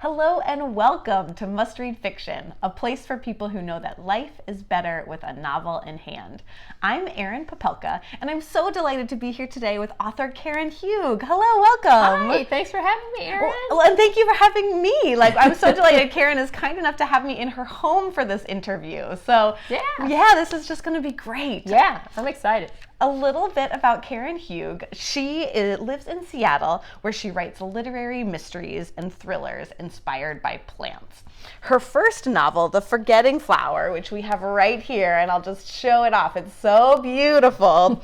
Hello and welcome to Must Read Fiction, a place for people who know that life is better with a novel in hand. I'm Erin Popelka, and I'm so delighted to be here today with author Karen Hugg. Hello, welcome. Hi, thanks for having me, Erin. Well, and thank you for having me. I'm so delighted. Karen is kind enough to have me in her home for this interview. So yeah, this is just going to be great. Yeah, I'm excited. A little bit about Karen Hugg. She lives in Seattle, where she writes literary mysteries and thrillers inspired by plants. Her first novel, The Forgetting Flower, which we have right here, and I'll just show it off, it's so beautiful,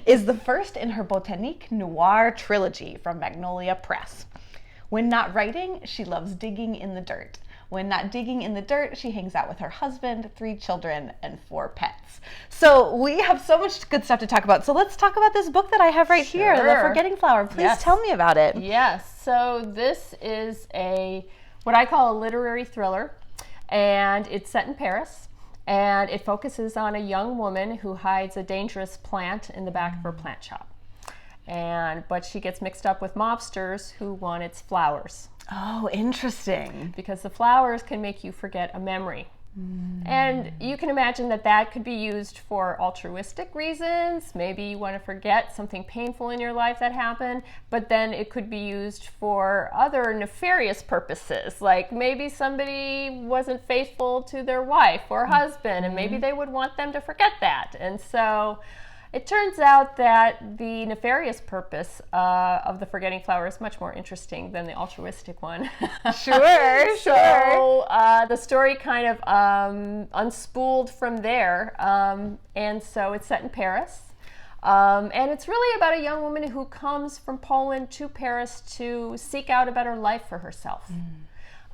is the first in her Botanique Noir trilogy from Magnolia Press. When not writing, she loves digging in the dirt. When not digging in the dirt, she hangs out with her husband, 3 children, and 4 pets. So we have so much good stuff to talk about. So let's talk about this book that I have right here, The Forgetting Flower. Please tell me about it. Yes. So this is what I call a literary thriller, and it's set in Paris, and it focuses on a young woman who hides a dangerous plant in the back of her plant shop. But she gets mixed up with mobsters who want its flowers. Oh, interesting. Because the flowers can make you forget a memory. And you can imagine that could be used for altruistic reasons. Maybe you want to forget something painful in your life that happened, but then it could be used for other nefarious purposes. Like maybe somebody wasn't faithful to their wife or husband, and maybe they would want them to forget that. And so it turns out that the nefarious purpose of The Forgetting Flower is much more interesting than the altruistic one. Sure. So the story kind of unspooled from there. And so it's set in Paris. And it's really about a young woman who comes from Poland to Paris to seek out a better life for herself.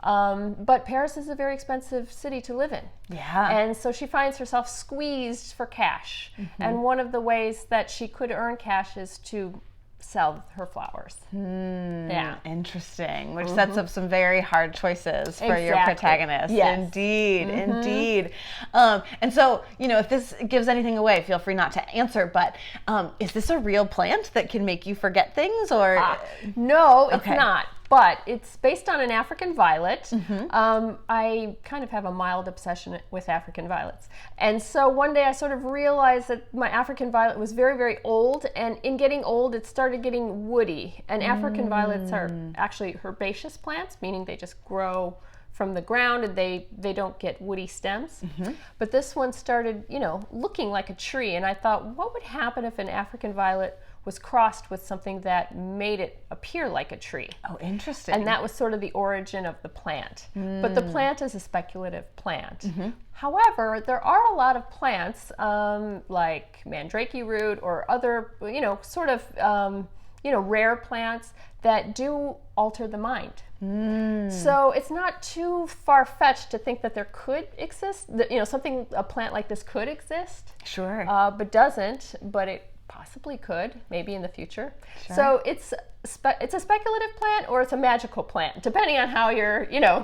But Paris is a very expensive city to live in. Yeah. And so she finds herself squeezed for cash. And one of the ways that she could earn cash is to sell her flowers. Yeah. Interesting. Which sets up some very hard choices for your protagonist. Yes. Indeed. And so, if this gives anything away, feel free not to answer, but is this a real plant that can make you forget things? Or No, it's not. But it's based on an African violet. I kind of have a mild obsession with African violets. And so one day I sort of realized that my African violet was very, very old. And in getting old, it started getting woody. And African violets are actually herbaceous plants, meaning they just grow from the ground and they don't get woody stems. But this one started, looking like a tree. And I thought, what would happen if an African violet was crossed with something that made it appear like a tree? Oh, interesting. And that was sort of the origin of the plant. But the plant is a speculative plant. However, there are a lot of plants like mandrake root or other, rare plants that do alter the mind. So it's not too far-fetched to think that there could exist, a plant like this could exist. Sure. But doesn't, but it possibly could, maybe in the future. Sure. So it's a speculative plant or it's a magical plant, depending on how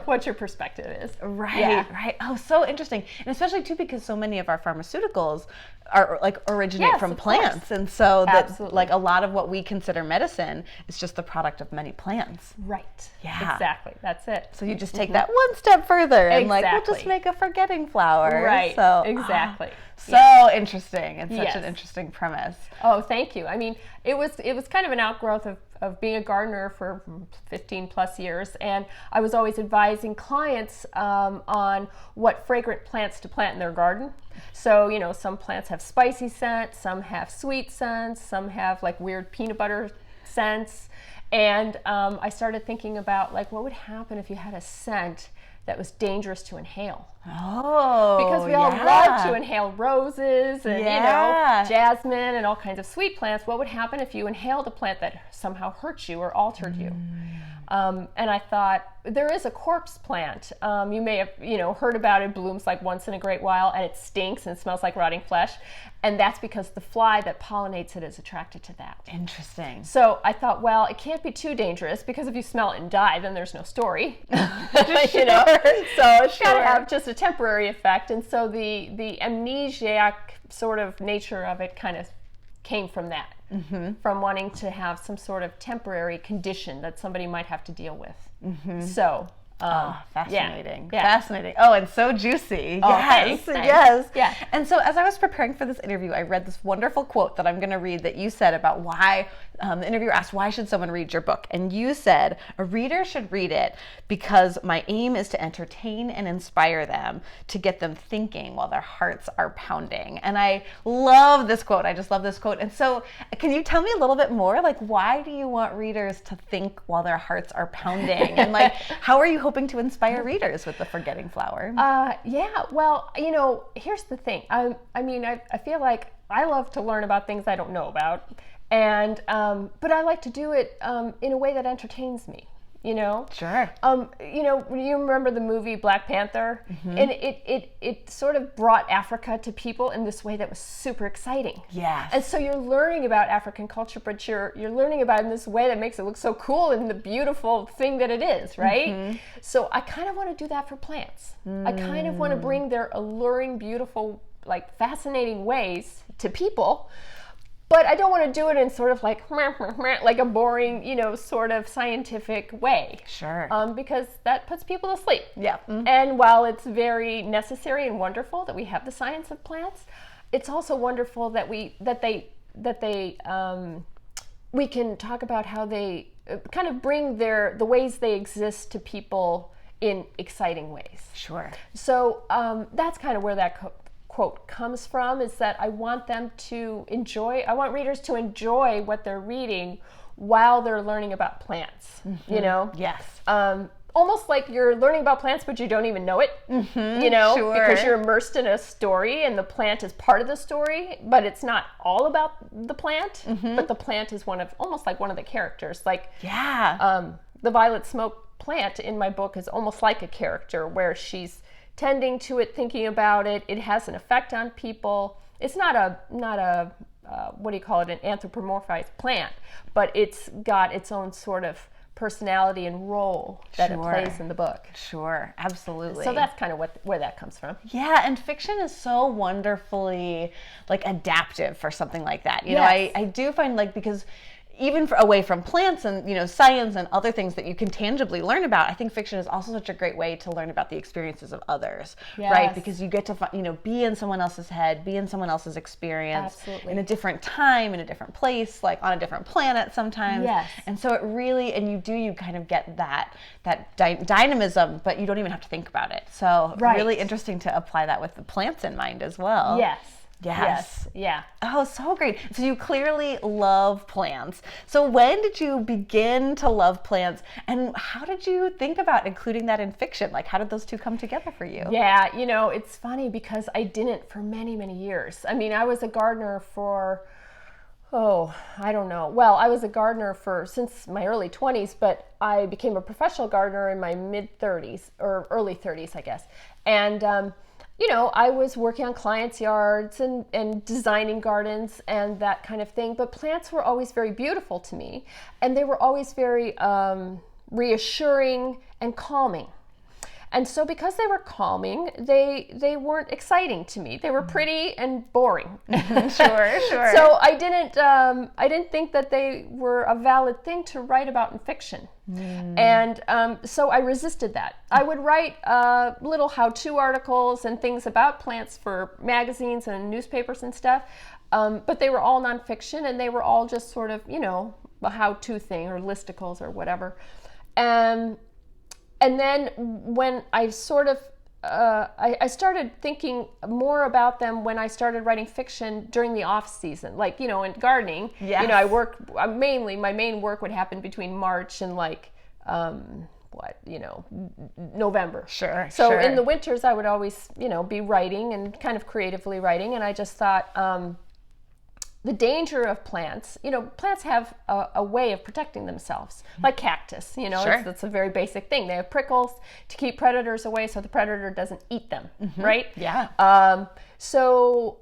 what your perspective is. Right. Oh, so interesting. And especially too because so many of our pharmaceuticals are originate from plants. And so that a lot of what we consider medicine is just the product of many plants. Right. Yeah. Exactly. That's it. So you just take that one step further and we'll Exactly. just make a forgetting flower. Right. So Exactly. So interesting. And such Yes. an interesting premise. Oh, thank you. I mean, it was kind of an outgrowth of being a gardener for 15 plus years, and I was always advising clients on what fragrant plants to plant in their garden. So, some plants have spicy scents, some have sweet scents, some have like weird peanut butter scents, and I started thinking about what would happen if you had a scent that was dangerous to inhale. Oh, because we all love to inhale roses and jasmine and all kinds of sweet plants. What would happen if you inhaled a plant that somehow hurt you or altered you? And I thought, there is a corpse plant. You may have heard about it. Blooms once in a great while, and it stinks and smells like rotting flesh. And that's because the fly that pollinates it is attracted to that. Interesting. So I thought, well, it can't be too dangerous because if you smell it and die, then there's no story. So it's got to have just a temporary effect. And so the amnesiac sort of nature of it kind of came from that, from wanting to have some sort of temporary condition that somebody might have to deal with. So Fascinating. Yeah. Fascinating. Oh, and so juicy. Oh, yes. thanks. Yes. Yeah. And so as I was preparing for this interview, I read this wonderful quote that I'm going to read that you said about why the interviewer asked, why should someone read your book? And you said, a reader should read it because my aim is to entertain and inspire them, to get them thinking while their hearts are pounding. And I love this quote. I just love this quote. And so can you tell me a little bit more? Like, why do you want readers to think while their hearts are pounding? And like, how are you hoping to inspire readers with The Forgetting Flower? Well, here's the thing. I feel like I love to learn about things I don't know about. And, but I like to do it in a way that entertains me, Sure. You remember the movie Black Panther? Mm-hmm. And it sort of brought Africa to people in this way that was super exciting. Yes. And so you're learning about African culture, but you're learning about it in this way that makes it look so cool and the beautiful thing that it is, right? Mm-hmm. So I kind of want to do that for plants. I kind of want to bring their alluring, beautiful, like fascinating ways to people. But I don't want to do it in sort of like a boring, sort of scientific way. Sure. Because that puts people to sleep. Yeah. Mm-hmm. And while it's very necessary and wonderful that we have the science of plants, it's also wonderful that we can talk about how they kind of bring the ways they exist to people in exciting ways. Sure. So that's kind of where that quote comes from, is that I want readers to enjoy what they're reading while they're learning about plants, Yes. Almost like you're learning about plants, but you don't even know it, Sure. because you're immersed in a story and the plant is part of the story, but it's not all about the plant, but the plant is almost like one of the characters. Like, the violet smoke plant in my book is almost like a character where she's tending to it, thinking about it. It has an effect on people. It's not a what do you call it, an anthropomorphized plant, but it's got its own sort of personality and role that it plays in the book. Sure, absolutely. So that's kind of where that comes from. Yeah, and fiction is so wonderfully adaptive for something like that. I do find because even away from plants and science and other things that you can tangibly learn about, I think fiction is also such a great way to learn about the experiences of others, right? Because you get to be in someone else's head, be in someone else's experience. Absolutely. In a different time, in a different place, like on a different planet sometimes. Yes. And so it really, you kind of get that dynamism, but you don't even have to think about it. So really interesting to apply that with the plants in mind as well. Yes. Yes. Yeah. Oh, so great. So you clearly love plants. So when did you begin to love plants, and how did you think about including that in fiction? Like, how did those two come together for you? Yeah, it's funny because I didn't for many, many years. I mean, I was a gardener for, I don't know. Well, I was a gardener since my early 20s, but I became a professional gardener in my mid 30s or early 30s, I guess. And, I was working on clients' yards and designing gardens and that kind of thing. But plants were always very beautiful to me. And they were always very reassuring and calming. And so because they were calming, they weren't exciting to me. They were pretty and boring. Sure. So I didn't think that they were a valid thing to write about in fiction. And so I resisted that. I would write little how-to articles and things about plants for magazines and newspapers and stuff, but they were all nonfiction, and they were all just sort of, a how-to thing or listicles or whatever. And then when I sort of, I started thinking more about them when I started writing fiction during the off season, in gardening. Yes. My main work would happen between March and November. Sure. So in the winters I would always, be writing and kind of creatively writing, and I just thought, the danger of plants, plants have a way of protecting themselves, like cactus, Sure. It's a very basic thing. They have prickles to keep predators away so the predator doesn't eat them, right? Yeah. So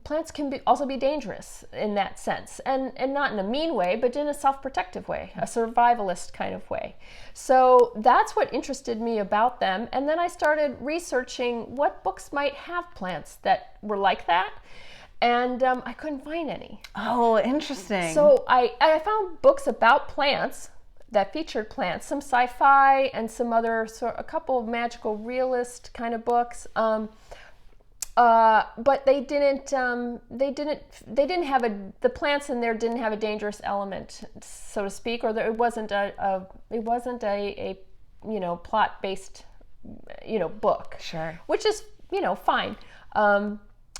plants can also be dangerous in that sense, and not in a mean way, but in a self-protective way, a survivalist kind of way. So that's what interested me about them. And then I started researching what books might have plants that were like that. And I couldn't find any. Oh, interesting. So I found books about plants that featured plants, some sci-fi and some other a couple of magical realist kind of books. But they didn't have the plants in there didn't have a dangerous element, so to speak, or it wasn't a plot-based book. Sure. Which is fine.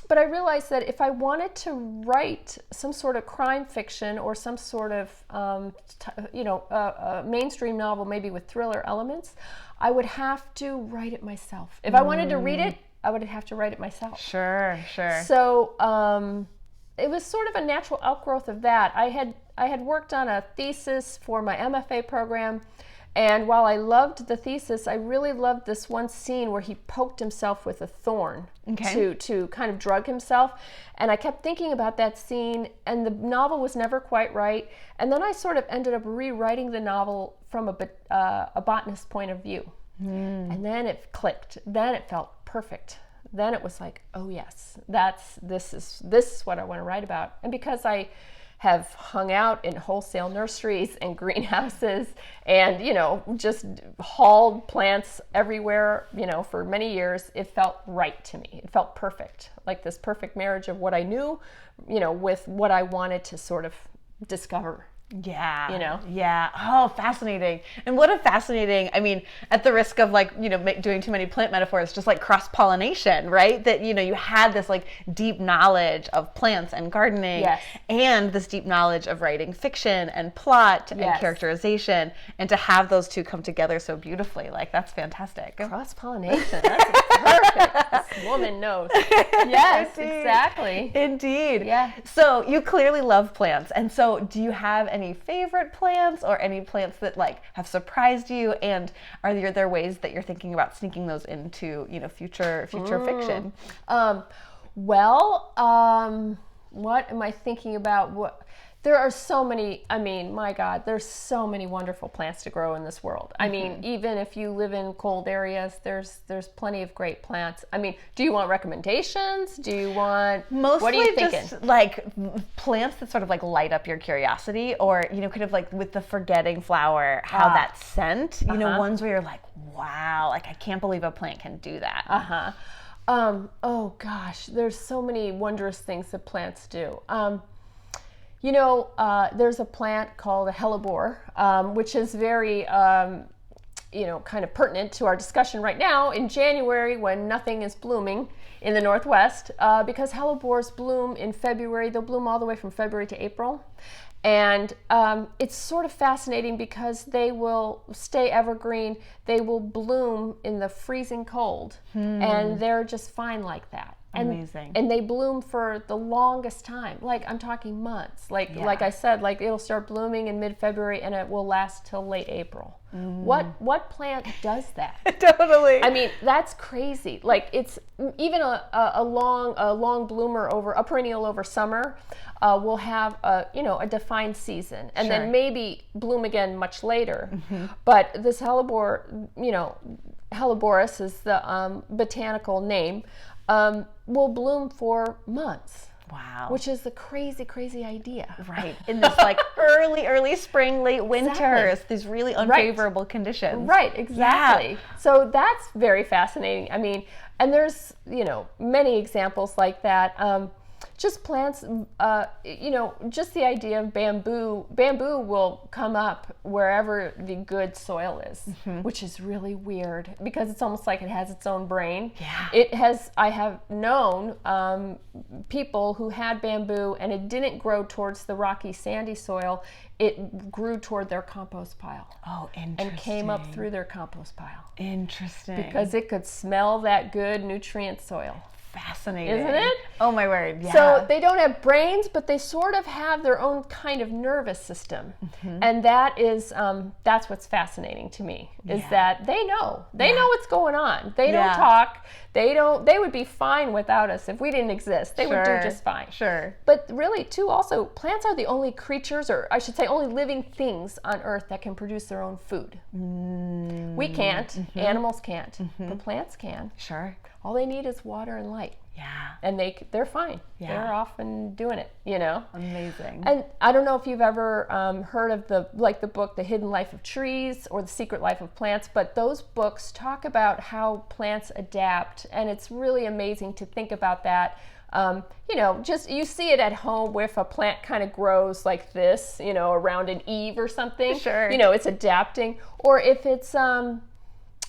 But I realized that if I wanted to write some sort of crime fiction or some sort of a mainstream novel, maybe with thriller elements, I would have to write it myself. If I wanted to read it, I would have to write it myself. Sure. So it was sort of a natural outgrowth of that. I had worked on a thesis for my MFA program, and while I loved the thesis, I really loved this one scene where he poked himself with a thorn to kind of drug himself. And I kept thinking about that scene, and the novel was never quite right. And then I sort of ended up rewriting the novel from a botanist's point of view. And then it clicked. Then it felt perfect. Then it was like, oh yes, this is what I want to write about. And because I have hung out in wholesale nurseries and greenhouses and just hauled plants everywhere for many years, it felt right to me. It felt perfect, like this perfect marriage of what I knew with what I wanted to sort of discover. Yeah. Oh, fascinating. And what a fascinating, at the risk of doing too many plant metaphors, just like cross-pollination, right? That, you had this deep knowledge of plants and gardening, yes, and this deep knowledge of writing fiction and plot, yes, and characterization, and to have those two come together so beautifully, that's fantastic. Cross-pollination, that's perfect. This woman knows. Yes, indeed. Exactly. Indeed. Yeah. So you clearly love plants. And so do you have any favorite plants or any plants that have surprised you, and are there ways that you're thinking about sneaking those into future fiction? What am I thinking about? There are so many, my God, there's so many wonderful plants to grow in this world. Even if you live in cold areas, there's plenty of great plants. Do you want recommendations? Do you want, mostly what are you thinking? Just plants that sort of light up your curiosity, or, kind of with the forgetting flower, how that scent, ones where you're like, wow, I can't believe a plant can do that. Oh gosh, there's so many wondrous things that plants do. There's a plant called a Hellebore, which is very, kind of pertinent to our discussion right now in January when nothing is blooming in the Northwest, because Hellebores bloom in February. They'll bloom all the way from February to April. And it's sort of fascinating because they will stay evergreen. They will bloom in the freezing cold, and they're just fine like that. Amazing. And they bloom for the longest time. I'm talking months. Like I said, it'll start blooming in mid-February and it will last till late April. What plant does that? Totally. That's crazy. It's even a long bloomer a perennial over summer will have a defined season, and then maybe bloom again much later. But this Hellebore, Helleborus is the botanical name, will bloom for months. Wow. Which is a crazy, crazy idea. Right. In this early spring, late winter, these really unfavorable conditions. Right, exactly. Yeah. So that's very fascinating. And there's, many examples like that. Just plants, just the idea of bamboo. Bamboo will come up wherever the good soil is, which is really weird because it's almost like it has its own brain. Yeah. I have known people who had bamboo and it didn't grow towards the rocky, sandy soil. It grew toward their compost pile. Oh, interesting. And came up through their compost pile. Interesting. Because it could smell that good nutrient soil. Fascinating. Isn't it? Oh my word, yeah. So they don't have brains, but they sort of have their own kind of nervous system. And that is, that's what's fascinating to me, is that they know what's going on. They don't talk. They would be fine without us. If we didn't exist, they would do just fine. Sure. But really, too, also, plants are the only creatures, or I should say only living things on Earth that can produce their own food. We can't. Animals can't. But plants can. Sure. all they need is water and light. Yeah. And they're fine. Yeah. They're often doing it, you know? Amazing. And I don't know if you've ever heard of the book, The Hidden Life of Trees or The Secret Life of Plants, but those books talk about how plants adapt. And it's really amazing to think about that. You know, just you see it at home where if a plant kind of grows like this, you know, around an eave or something, Sure. you know, it's adapting. Or if it's, you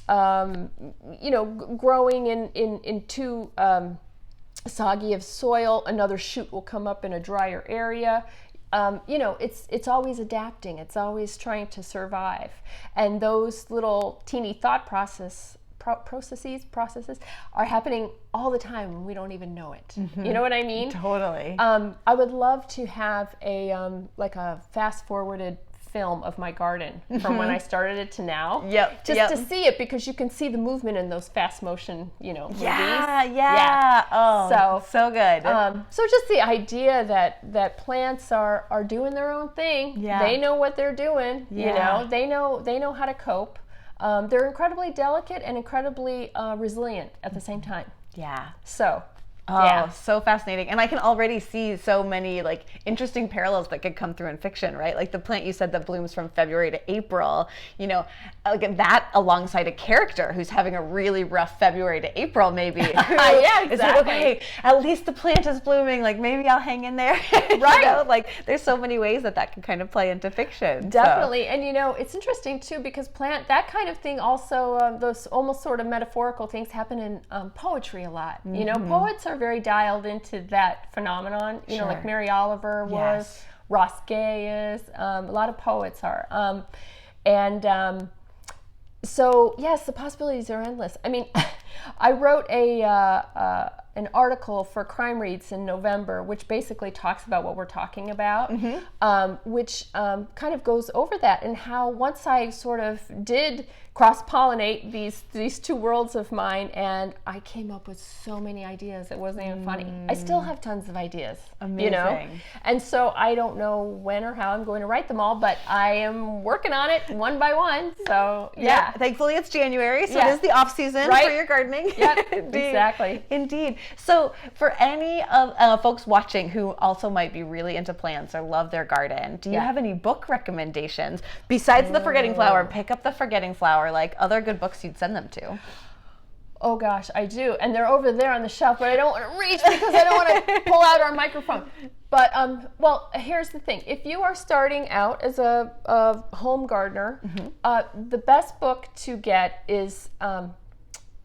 know, growing in too soggy of soil, another shoot will come up in a drier area. You know, it's always adapting. It's always trying to survive. And those little teeny thought processes are happening all the time and we don't even know it. Mm-hmm. You know what I mean? Totally. I would love to have a like a fast forwarded film of my garden from when I started it to now. Yep. Just to see it, because you can see the movement in those fast motion, you know, movies. Yeah. Oh, so good. So just the idea that plants are doing their own thing. Yeah. They know what they're doing. Yeah. You know, they know how to cope. They're incredibly delicate and incredibly resilient at the same time. Yeah. So. Oh, yeah. So fascinating. And I can already see so many like interesting parallels that could come through in fiction, right? Like the plant you said that blooms from February to April, you know, like that alongside a character who's having a really rough February to April, maybe. Yeah, exactly. It's like, okay, at least the plant is blooming. Like maybe I'll hang in there. Right. You know? Like there's so many ways that can kind of play into fiction. Definitely. So. And you know, it's interesting too, because that kind of thing also, those almost sort of metaphorical things happen in poetry a lot. Mm-hmm. You know, poets are very dialed into that phenomenon, you know, like Mary Oliver was, yes. Ross Gay is, a lot of poets are. So yes, the possibilities are endless. I mean, I wrote an article for Crime Reads in November, which basically talks about what we're talking about, mm-hmm. Which kind of goes over that and how once I sort of did cross-pollinate these two worlds of mine, and I came up with so many ideas. It wasn't even funny. I still have tons of ideas. Amazing. You know? And so I don't know when or how I'm going to write them all, but I am working on it one by one. So yeah. Thankfully it's January, so it is the off season for your gardening. Yep, exactly. Indeed. So for any of folks watching who also might be really into plants or love their garden, do you have any book recommendations besides The Forgetting Flower? Pick up The Forgetting Flower, like other good books you'd send them to. Oh gosh, I do. And they're over there on the shelf, but I don't want to reach because I don't want to pull out our microphone. But, well, here's the thing. If you are starting out as a home gardener, mm-hmm. The best book to get is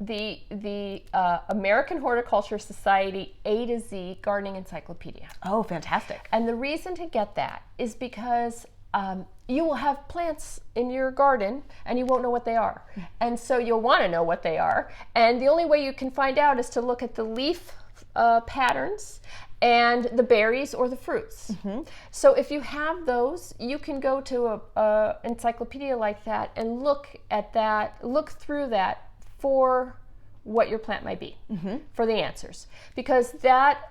the American Horticulture Society A to Z Gardening Encyclopedia. Oh, fantastic. And the reason to get that is because you will have plants in your garden and you won't know what they are. And so you'll want to know what they are. And the only way you can find out is to look at the leaf patterns and the berries or the fruits. Mm-hmm. So if you have those, you can go to a encyclopedia like that and look through that for what your plant might be, mm-hmm. for the answers. Because that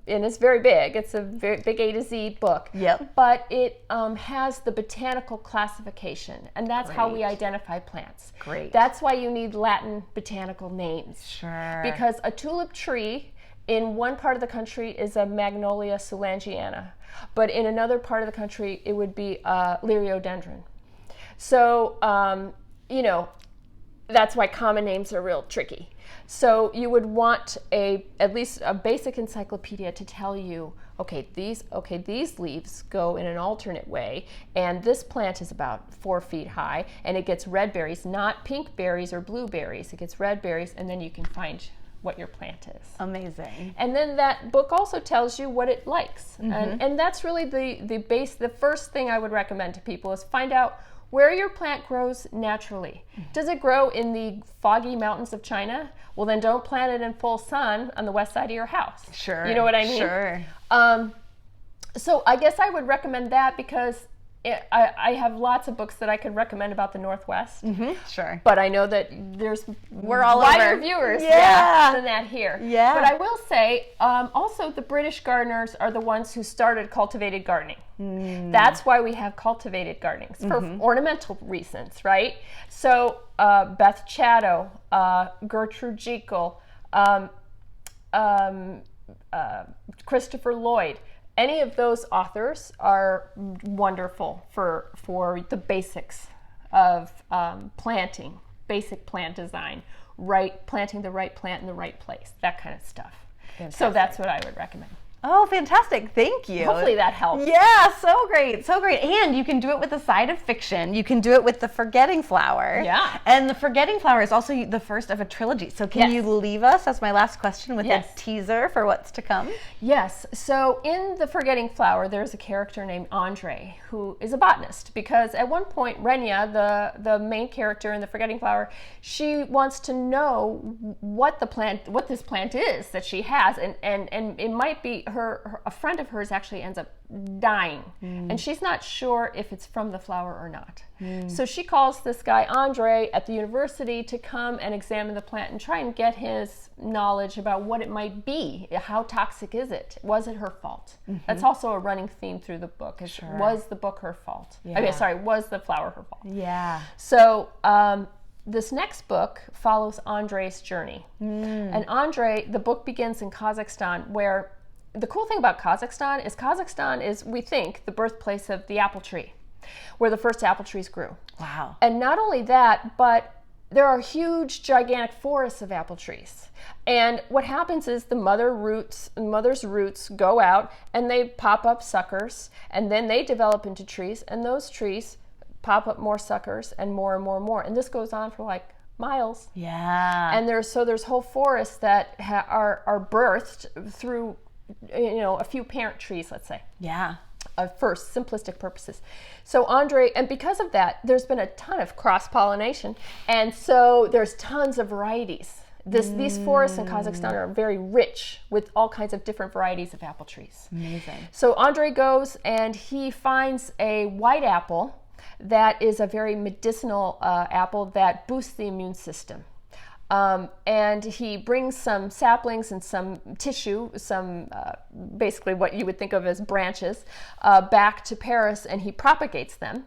and it's very big. It's a very big A to Z book. Yep. But it has the botanical classification, and that's how we identify plants. Great. That's why you need Latin botanical names. Sure. Because a tulip tree in one part of the country is a Magnolia soulangeana, but in another part of the country it would be Liriodendron. So, you know, that's why common names are real tricky. So you would want at least a basic encyclopedia to tell you, okay, these leaves go in an alternate way, and this plant is about 4 feet high, and it gets red berries, not pink berries or blue berries. It gets red berries, and then you can find what your plant is. Amazing. And then that book also tells you what it likes, mm-hmm. and that's really the first thing I would recommend to people is find out where your plant grows naturally. Does it grow in the foggy mountains of China? Well, then don't plant it in full sun on the west side of your house. Sure. You know what I mean? Sure. So I guess I would recommend that because I have lots of books that I could recommend about the Northwest. Sure. But I know that we're all wider over. viewers Yeah. than that here. Yeah. But I will say, also the British gardeners are the ones who started cultivated gardening. That's why we have cultivated gardenings, for ornamental reasons, right? So Beth Chatto, Gertrude Jekyll, Christopher Lloyd, any of those authors are wonderful for the basics of planting, basic plant design, planting the right plant in the right place, that kind of stuff. Fantastic. So that's what I would recommend. Oh, fantastic. Thank you. Hopefully that helps. Yeah, so great. So great. And you can do it with a side of fiction. You can do it with The Forgetting Flower. Yeah. And The Forgetting Flower is also the first of a trilogy. So can you leave us, as my last question, with a teaser for what's to come? Yes. So in The Forgetting Flower, there's a character named Andre who is a botanist, because at one point, Renya, the main character in The Forgetting Flower, she wants to know what this plant is that she has, and it might be a friend of hers actually ends up dying, and she's not sure if it's from the flower or not. So she calls this guy Andre at the university to come and examine the plant and try and get his knowledge about what it might be. How toxic is it? Was it her fault? That's also a running theme through the book. Was the book her fault? Was the flower her fault? Yeah. So this next book follows Andre's journey. And Andre, the book begins in Kazakhstan, where the cool thing about Kazakhstan is, we think, the birthplace of the apple tree, where the first apple trees grew. Wow. And not only that, but there are huge, gigantic forests of apple trees. And what happens is the mother's roots go out and they pop up suckers, and then they develop into trees, and those trees pop up more suckers and more and more and more. And this goes on for like miles. Yeah. And there's whole forests that are birthed through a few parent trees, let's say. Yeah. For simplistic purposes. So Andre, and because of that, there's been a ton of cross-pollination, and so there's tons of varieties. These forests in Kazakhstan are very rich with all kinds of different varieties of apple trees. Amazing. So Andre goes and he finds a white apple that is a very medicinal apple that boosts the immune system. And he brings some saplings and some tissue, basically what you would think of as branches, back to Paris, and he propagates them.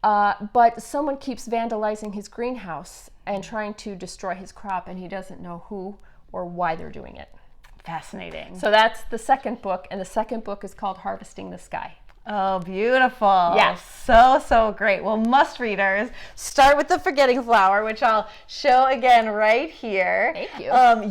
But someone keeps vandalizing his greenhouse and trying to destroy his crop, and he doesn't know who or why they're doing it. Fascinating. So that's the second book, and the second book is called Harvesting the Sky. Oh, beautiful. Yes. So great. Well, must readers, start with The Forgetting Flower, which I'll show again right here. Thank you.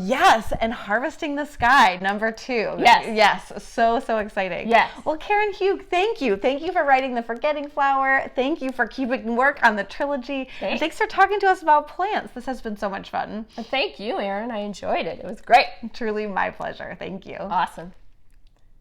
Yes, and Harvesting the Sky, number 2. Yes. So exciting. Yes. Well, Karen Hugg, thank you. Thank you for writing The Forgetting Flower. Thank you for keeping work on the trilogy. And thanks for talking to us about plants. This has been so much fun. Thank you, Erin. I enjoyed it. It was great. Truly my pleasure. Thank you. Awesome.